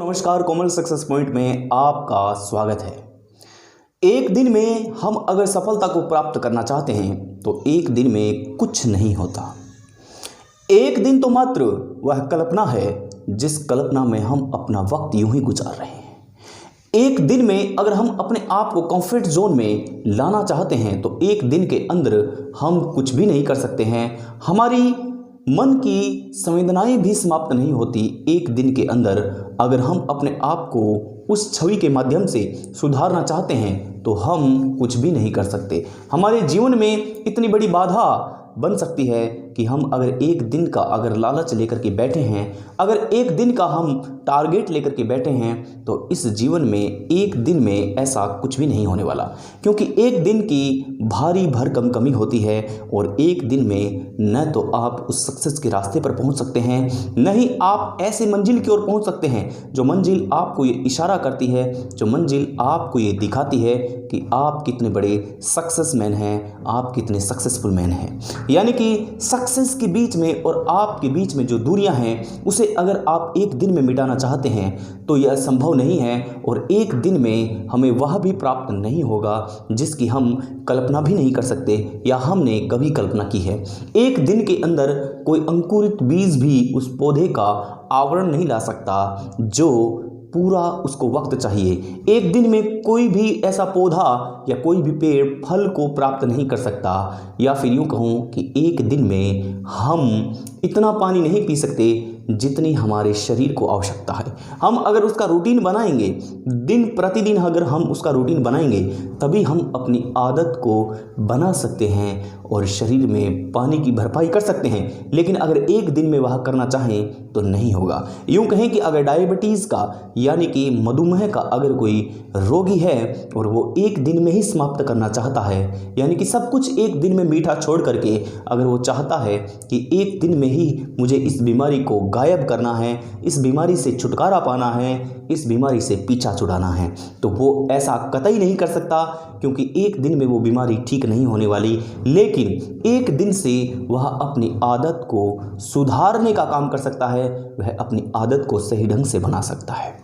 नमस्कार, कोमल success point में आपका स्वागत है। एक दिन में हम अगर सफलता को प्राप्त करना चाहते हैं तो एक दिन में कुछ नहीं होता। एक दिन तो मात्र वह कल्पना है जिस कल्पना में हम अपना वक्त यूं ही गुजार रहे हैं। एक दिन में अगर हम अपने आप को कंफर्ट जोन में लाना चाहते हैं तो एक दिन के अंदर हम कुछ भी नहीं कर सकते हैं। हमारी मन की संवेदनाएं भी समाप्त नहीं होती। एक दिन के अंदर अगर हम अपने आप को उस छवि के माध्यम से सुधारना चाहते हैं तो हम कुछ भी नहीं कर सकते। हमारे जीवन में इतनी बड़ी बाधा बन सकती है कि हम अगर एक दिन का अगर लालच लेकर के बैठे हैं, अगर एक दिन का हम टारगेट लेकर के बैठे हैं तो इस जीवन में एक दिन में ऐसा कुछ भी नहीं होने वाला, क्योंकि एक दिन की भारी भरकम कमी होती है और एक दिन में न तो आप उस सक्सेस के रास्ते पर पहुंच सकते हैं, न ही आप ऐसे मंजिल की ओर पहुंच सकते हैं जो मंजिल आपको ये इशारा करती है, जो मंजिल आपको ये दिखाती है कि आप कितने बड़े सक्सेसमैन हैं, आप कितने सक्सेसफुल मैन हैं। यानी कि सक्सेस के बीच में और आपके बीच में जो दूरियां हैं उसे अगर आप एक दिन में मिटाना चाहते हैं तो यह संभव नहीं है और एक दिन में हमें वह भी प्राप्त नहीं होगा जिसकी हम कल्पना भी नहीं कर सकते या हमने कभी कल्पना की है। एक दिन के अंदर कोई अंकुरित बीज भी उस पौधे का आवरण नहीं ला सकता जो पूरा उसको वक्त चाहिए। एक दिन में कोई भी ऐसा पौधा या कोई भी पेड़ फल को प्राप्त नहीं कर सकता, या फिर यूँ कहूँ कि एक दिन में हम इतना पानी नहीं पी सकते जितनी हमारे शरीर को आवश्यकता है। हम अगर उसका रूटीन बनाएंगे, दिन प्रतिदिन अगर हम उसका रूटीन बनाएंगे तभी हम अपनी आदत को बना सकते हैं और शरीर में पानी की भरपाई कर सकते हैं। लेकिन अगर एक दिन में वह करना चाहें तो नहीं होगा। यूँ कहें कि अगर डायबिटीज़ का यानी कि मधुमेह का अगर कोई रोगी है और वो एक दिन में ही समाप्त करना चाहता है, यानी कि सब कुछ एक दिन में मीठा छोड़ करके अगर वो चाहता है कि एक दिन में ही मुझे इस बीमारी को गायब करना है, इस बीमारी से छुटकारा पाना है, इस बीमारी से पीछा छुड़ाना है, तो वो ऐसा कतई नहीं कर सकता, क्योंकि एक दिन में वो बीमारी ठीक नहीं होने वाली। लेकिन एक दिन से वह अपनी आदत को सुधारने का काम कर सकता है, वह अपनी आदत को सही ढंग से बना सकता है।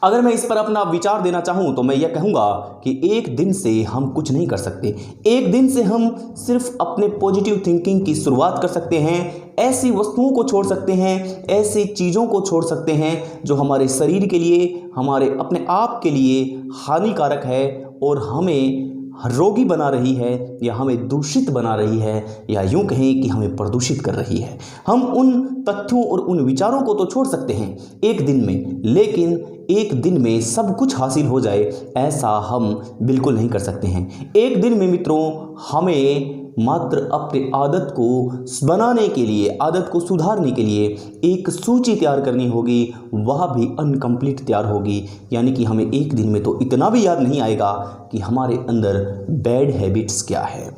अगर मैं इस पर अपना विचार देना चाहूँ तो मैं यह कहूँगा कि एक दिन से हम कुछ नहीं कर सकते। एक दिन से हम सिर्फ अपने पॉजिटिव थिंकिंग की शुरुआत कर सकते हैं, ऐसी वस्तुओं को छोड़ सकते हैं, ऐसी चीज़ों को छोड़ सकते हैं जो हमारे शरीर के लिए, हमारे अपने आप के लिए हानिकारक है और हमें रोगी बना रही है या हमें दूषित बना रही है, या यूं कहें कि हमें प्रदूषित कर रही है। हम उन तथ्यों और उन विचारों को तो छोड़ सकते हैं एक दिन में, लेकिन एक दिन में सब कुछ हासिल हो जाए ऐसा हम बिल्कुल नहीं कर सकते हैं। एक दिन में मित्रों हमें मात्र अपनी आदत को बनाने के लिए, आदत को सुधारने के लिए एक सूची तैयार करनी होगी, वह भी अनकम्प्लीट तैयार होगी। यानी कि हमें एक दिन में तो इतना भी याद नहीं आएगा कि हमारे अंदर बैड हैबिट्स क्या है।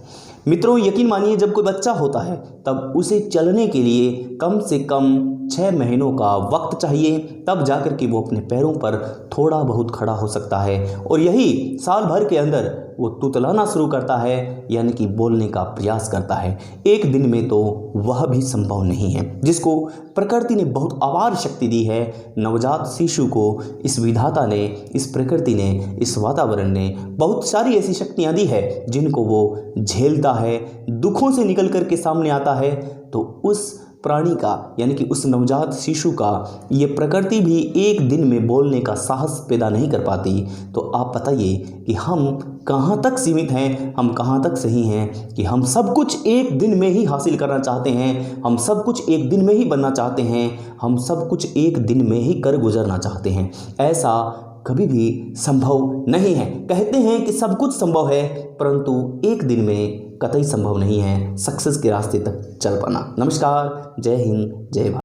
मित्रों यकीन मानिए, जब कोई बच्चा होता है तब उसे चलने के लिए कम से कम 6 महीनों का वक्त चाहिए, तब जाकर के वो अपने पैरों पर थोड़ा बहुत खड़ा हो सकता है। और यही साल भर के अंदर वो तुतलाना शुरू करता है, यानी कि बोलने का प्रयास करता है। एक दिन में तो वह भी संभव नहीं है, जिसको प्रकृति ने बहुत अपार शक्ति दी है। नवजात शिशु को इस विधाता ने, इस प्रकृति ने, इस वातावरण ने बहुत सारी ऐसी शक्तियाँ दी है जिनको वो झेलता है, दुखों से निकल कर के सामने आता है। तो उस प्राणी का यानी कि उस नवजात शिशु का ये प्रकृति भी एक दिन में बोलने का साहस पैदा नहीं कर पाती। तो आप बताइए कि हम कहाँ तक सीमित हैं, हम कहाँ तक सही हैं कि हम सब कुछ एक दिन में ही हासिल करना चाहते हैं, हम सब कुछ एक दिन में ही बनना चाहते हैं, हम सब कुछ एक दिन में ही कर गुजरना चाहते हैं। ऐसा कभी भी संभव नहीं है। कहते हैं कि सब कुछ संभव है, परंतु एक दिन में कतई संभव नहीं है सक्सेस के रास्ते तक चल पाना। नमस्कार, जय हिंद, जय भारत।